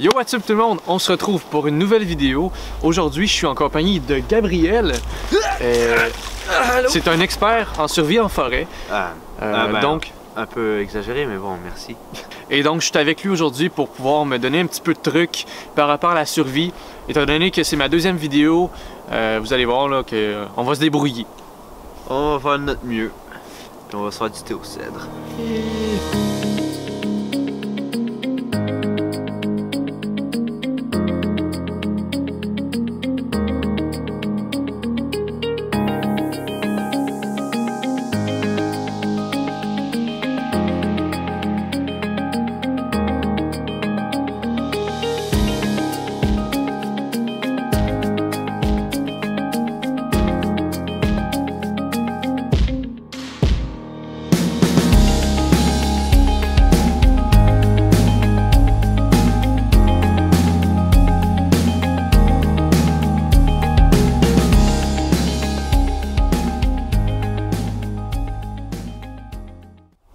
Yo, what's up tout le monde? On se retrouve pour une nouvelle vidéo. Aujourd'hui, je suis en compagnie de Gabriel. C'est un expert en survie en forêt. Donc, un peu exagéré, mais bon, merci. Et donc, je suis avec lui aujourd'hui pour pouvoir me donner un petit peu de trucs par rapport à la survie. Étant donné que c'est ma deuxième vidéo, vous allez voir là qu'on va se débrouiller. On va faire de notre mieux. Puis on va se faire du thé au cèdre.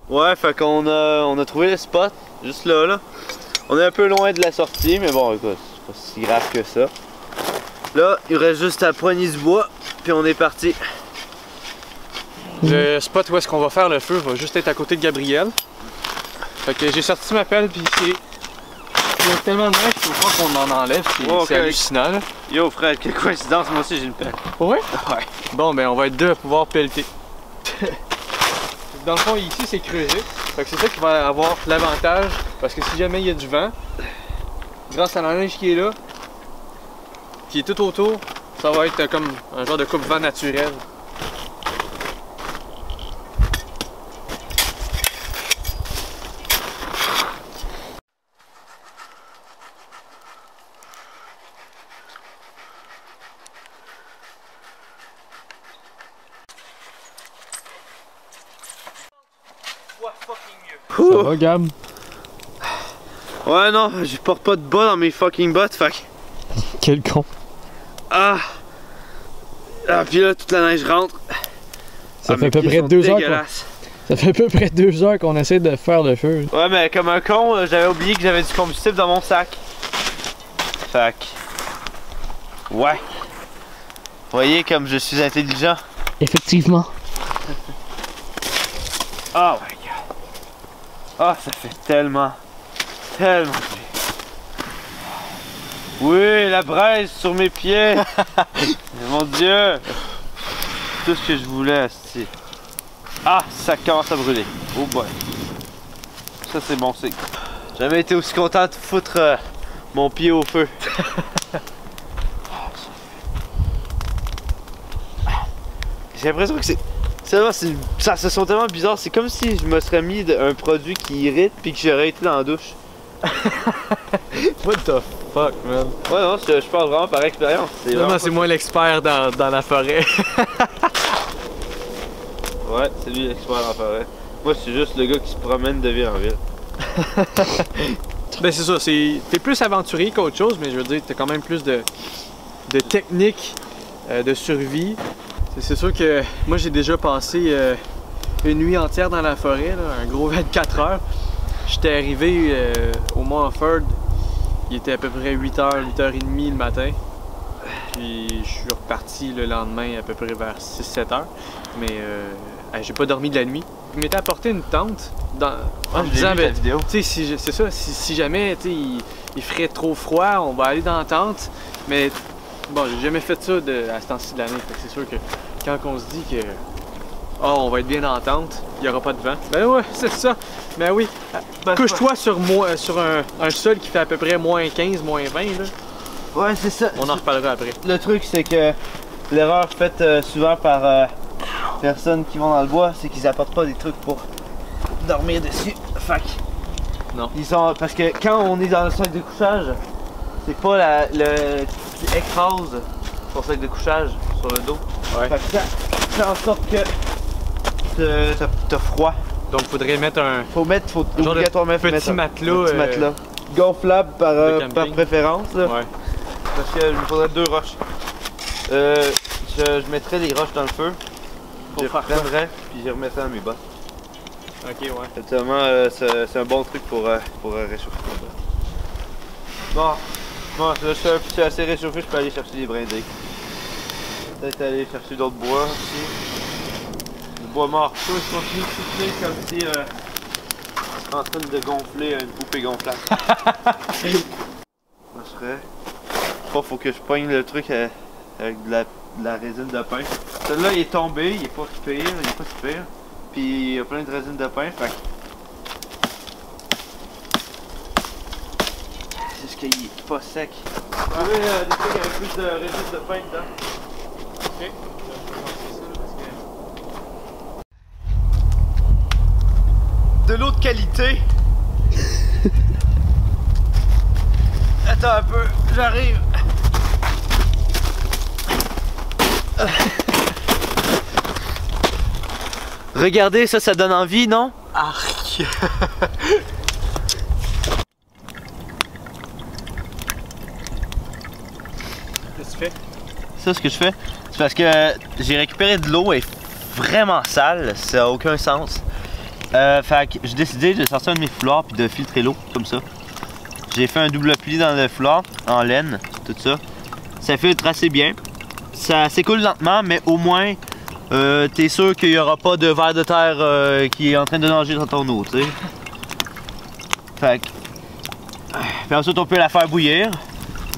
Ouais, fait qu'on a trouvé le spot, juste là. On est un peu loin de la sortie, mais bon, écoute, c'est pas si grave que ça. Là, il reste juste à poigner du bois, puis on est parti. Le spot où est-ce qu'on va faire le feu va juste être à côté de Gabriel. Fait que j'ai sorti ma pelle, puis il y a tellement de neige qu'il faut pas qu'on en enlève, c'est hallucinant là. Yo frère, quelle coïncidence, moi aussi j'ai une pelle. Ouais? Ouais. Bon, ben on va être deux à pouvoir pelleter. Dans le fond, ici, c'est creusé. Fait que c'est ça qui va avoir l'avantage. Parce que si jamais il y a du vent, grâce à la neige qui est là, qui est tout autour, ça va être comme un genre de coupe-vent naturel. Ça va, Gab? Ouais, non, je porte pas de bas dans mes fucking bottes, fait que... Quel con! Ah, puis là, toute la neige rentre. Ça fait à peu près 2 heures. Ça fait à peu près 2 heures qu'on essaie de faire le feu. Ouais, mais comme un con, j'avais oublié que j'avais du combustible dans mon sac. Fait que... Ouais. Vous voyez comme je suis intelligent? Effectivement. Oh my god. Ah, ça fait tellement bien. Oui, la braise sur mes pieds. Mon dieu. Tout ce que je voulais, asti. Ah, ça commence à brûler. Oh boy. Ça c'est bon signe. J'ai jamais été aussi content de foutre mon pied au feu. J'ai l'impression que c'est... Ça se sent tellement bizarre, c'est comme si je me serais mis un produit qui irrite puis que j'aurais été dans la douche. What the fuck, man? Ouais, non, je parle vraiment par expérience. Non, c'est moi l'expert dans la forêt. Ouais, c'est lui l'expert en forêt. Moi, c'est juste le gars qui se promène de ville en ville. Ben, c'est ça, t'es plus aventurier qu'autre chose, mais je veux dire, t'as quand même plus de techniques de survie. C'est sûr que moi j'ai déjà passé une nuit entière dans la forêt, là, un gros 24 heures. J'étais arrivé au Mont Offord, il était à peu près 8h, 8h30 le matin. Puis je suis reparti le lendemain à peu près vers 6-7 heures. Mais j'ai pas dormi de la nuit. Je m'étais apporté une tente en me disant, ben, tu sais, c'est ça, si jamais il ferait trop froid, on va aller dans la tente. Mais bon, j'ai jamais fait ça à ce temps-ci de l'année. C'est sûr que quand on se dit que on va être bien en tente, il n'y aura pas de vent. Ben ouais, c'est ça. Ben oui. Couche-toi sur un sol qui fait à peu près moins 15, moins 20. Là. Ouais, c'est ça. On en reparlera après. Le truc, c'est que l'erreur faite souvent par personnes qui vont dans le bois, c'est qu'ils apportent pas des trucs pour dormir dessus. Fac. Non. Parce que quand on est dans le sac de couchage, c'est pas le qui écrase ton sac de couchage sur le dos. Ouais. Fait que ça fait en sorte que t'as froid. Donc faudrait mettre faut obligatoirement mettre un petit matelas gonflable par préférence. Là. Ouais. Parce qu'il me faudrait 2 roches. Je mettrais les roches dans le feu. Je prendrais puis je remettrais dans mes bottes. Ok, ouais. Actuellement, c'est un bon truc pour réchauffer ton botte. Bon, là c'est assez réchauffé, je peux aller chercher des brindilles. Peut-être aller chercher d'autres bois aussi. Le bois mort, je continue de soutenir comme si c'est en train de gonfler une poupée gonflable. Ça serait. Faut que je poigne le truc avec de la résine de pain. Celui-là il est tombé, il est pas si pire, Puis il y a plein de résine de pain, fait que c'est ce qu'il est pas sec. Vous avez des trucs avec plus de résine de pain dedans. Ok. De l'eau de qualité. Attends un peu, j'arrive. Regardez, ça donne envie, non? Arc! Qu'est-ce que tu fais? Ça, ce que je fais, c'est parce que j'ai récupéré de l'eau, elle est vraiment sale, ça n'a aucun sens. Fait que j'ai décidé de sortir un de mes foulards puis de filtrer l'eau, comme ça. J'ai fait un double pli dans le foulard, en laine, tout ça. Ça filtre assez bien. Ça s'écoule lentement, mais au moins, t'es sûr qu'il n'y aura pas de ver de terre qui est en train de nager dans ton eau, tu sais. Fait que... Puis ensuite, on peut la faire bouillir.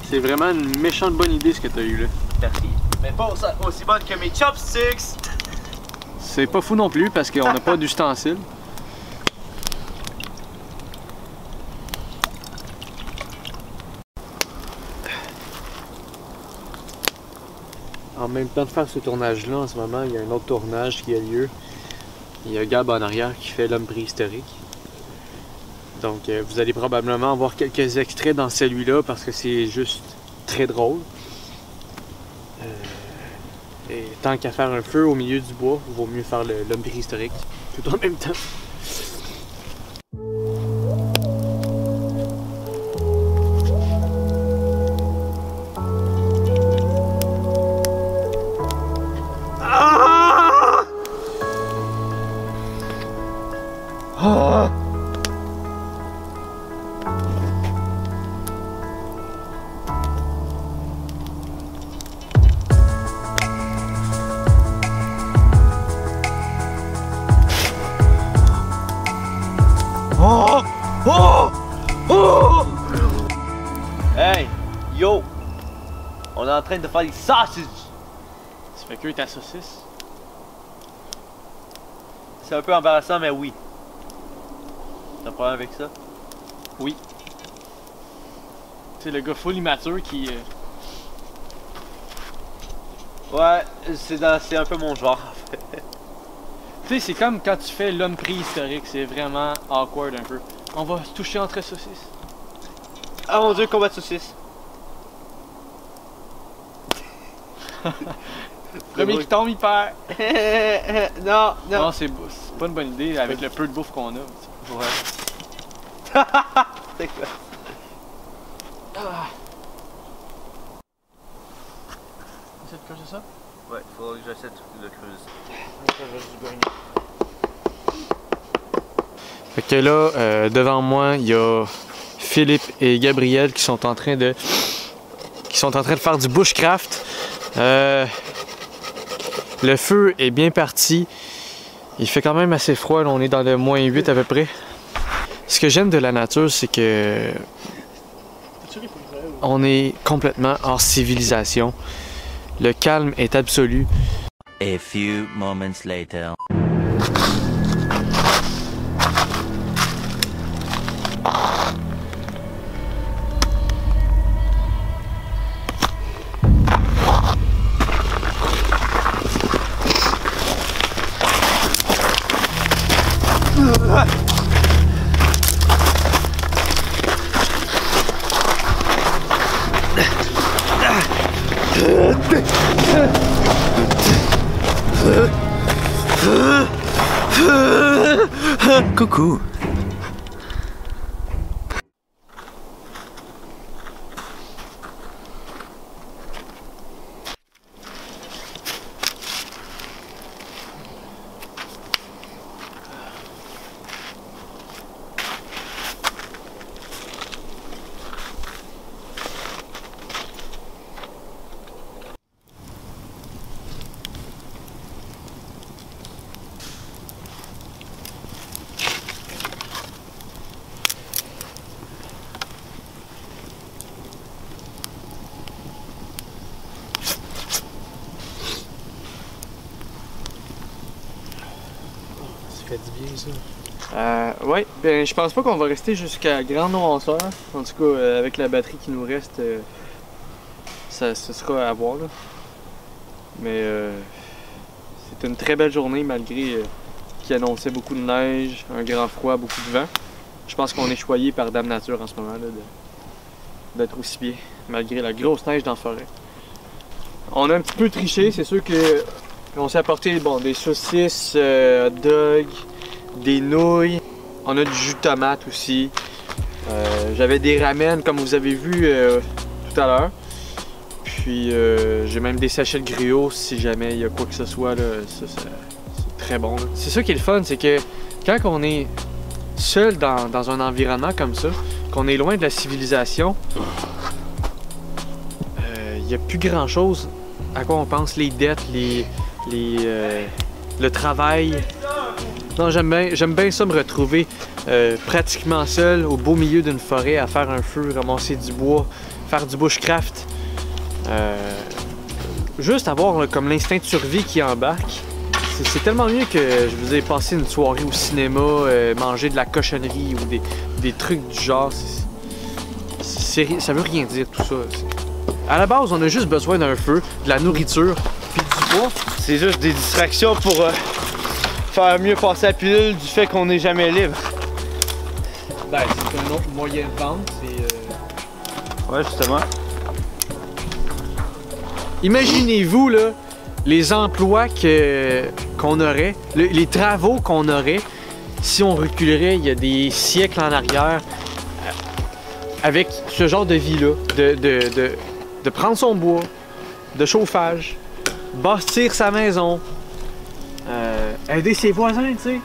C'est vraiment une méchante bonne idée ce que tu as eu là. Merci. Mais pas aussi bonne que mes chopsticks! C'est pas fou non plus parce qu'on n'a pas d'ustensiles. En même temps de faire ce tournage-là, en ce moment, il y a un autre tournage qui a lieu. Il y a Gab en arrière qui fait l'homme préhistorique. Donc vous allez probablement voir quelques extraits dans celui-là parce que c'est juste très drôle. Et tant qu'à faire un feu au milieu du bois, il vaut mieux faire l'homme préhistorique tout en même temps. Hey, yo! On est en train de faire des sausages! Tu fais cuire ta saucisse? C'est un peu embarrassant, mais oui. T'as un problème avec ça? Oui. C'est le gars full immature qui... Ouais, c'est un peu mon genre. Tu sais, c'est comme quand tu fais l'homme préhistorique, c'est vraiment awkward un peu. On va se toucher entre saucisses. Ah mon dieu, combat de saucisses! Premier qui tombe, il perd. Non, non. Non, c'est pas une bonne idée avec le peu de bouffe qu'on a. Ouais. C'est quoi? Essaie de creuser ça? Ouais, il faudra que j'essaie de creuser. Fait que là, devant moi, il y a Philippe et Gabriel qui sont en train de faire du bushcraft. Le feu est bien parti. Il fait quand même assez froid, là, on est dans le -8 à peu près. Ce que j'aime de la nature, c'est que on est complètement hors civilisation. Le calme est absolu. A few moments later. Coucou. dit bien ça. Ouais, ben je pense pas qu'on va rester jusqu'à grande noirceur. En tout cas, avec la batterie qui nous reste, ce sera à voir là. Mais c'est une très belle journée malgré qui annonçait beaucoup de neige, un grand froid, beaucoup de vent. Je pense qu'on est choyé par Dame Nature en ce moment là d'être aussi bien, malgré la grosse neige dans la forêt. On a un petit peu triché, c'est sûr que on s'est apporté bon, des saucisses, hot dogs, des nouilles. On a du jus de tomate aussi. J'avais des ramen comme vous avez vu tout à l'heure. Puis j'ai même des sachets de griot si jamais il y a quoi que ce soit. C'est très bon. C'est ça qui est le fun, c'est que quand on est seul dans un environnement comme ça, qu'on est loin de la civilisation, il n'y a plus grand chose à quoi on pense, les dettes, le travail. Non, j'aime bien ça me retrouver pratiquement seul au beau milieu d'une forêt à faire un feu, ramasser du bois, faire du bushcraft. Juste avoir là, comme l'instinct de survie qui embarque. C'est tellement mieux que je vous ai passé une soirée au cinéma, manger de la cochonnerie ou des trucs du genre. Ça veut rien dire tout ça. À la base, on a juste besoin d'un feu, de la nourriture, puis du bois. C'est juste des distractions pour faire mieux passer la pilule du fait qu'on n'est jamais libre. Ben, c'est un autre moyen de vente. Ouais, justement. Imaginez-vous là, les emplois qu'on aurait, les travaux qu'on aurait si on reculerait il y a des siècles en arrière avec ce genre de vie-là, de prendre son bois, de chauffage, bâtir sa maison, aider ses voisins, tu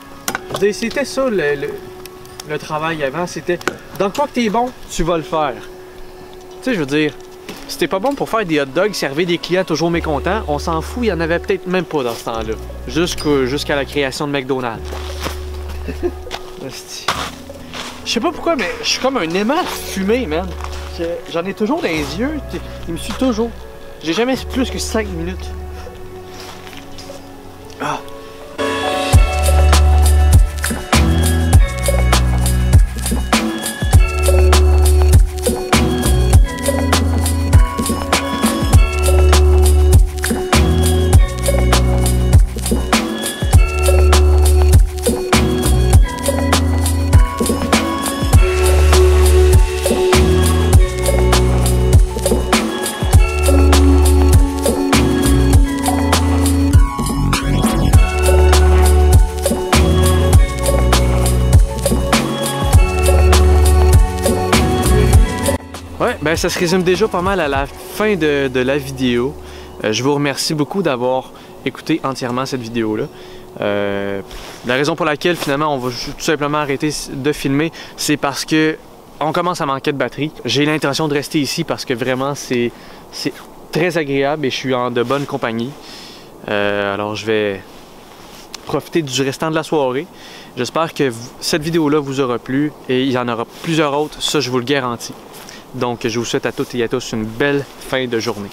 sais. C'était ça le travail avant, c'était dans quoi que t'es bon, tu vas le faire. Tu sais, je veux dire, si t'es pas bon pour faire des hot dogs, servir des clients toujours mécontents, on s'en fout, il y en avait peut-être même pas dans ce temps-là. Jusqu'à la création de McDonald's. Je sais pas pourquoi, mais je suis comme un aimant fumé, man. J'en ai toujours dans les yeux, il me suit toujours. J'ai jamais plus que 5 minutes. Ah. Ouais, ben ça se résume déjà pas mal à la fin de la vidéo. Je vous remercie beaucoup d'avoir écouté entièrement cette vidéo-là. La raison pour laquelle finalement on va tout simplement arrêter de filmer, c'est parce que on commence à manquer de batterie. J'ai l'intention de rester ici parce que vraiment c'est très agréable et je suis en de bonne compagnie. Alors je vais profiter du restant de la soirée. J'espère que cette vidéo-là vous aura plu et il y en aura plusieurs autres, ça je vous le garantis. Donc je vous souhaite à toutes et à tous une belle fin de journée.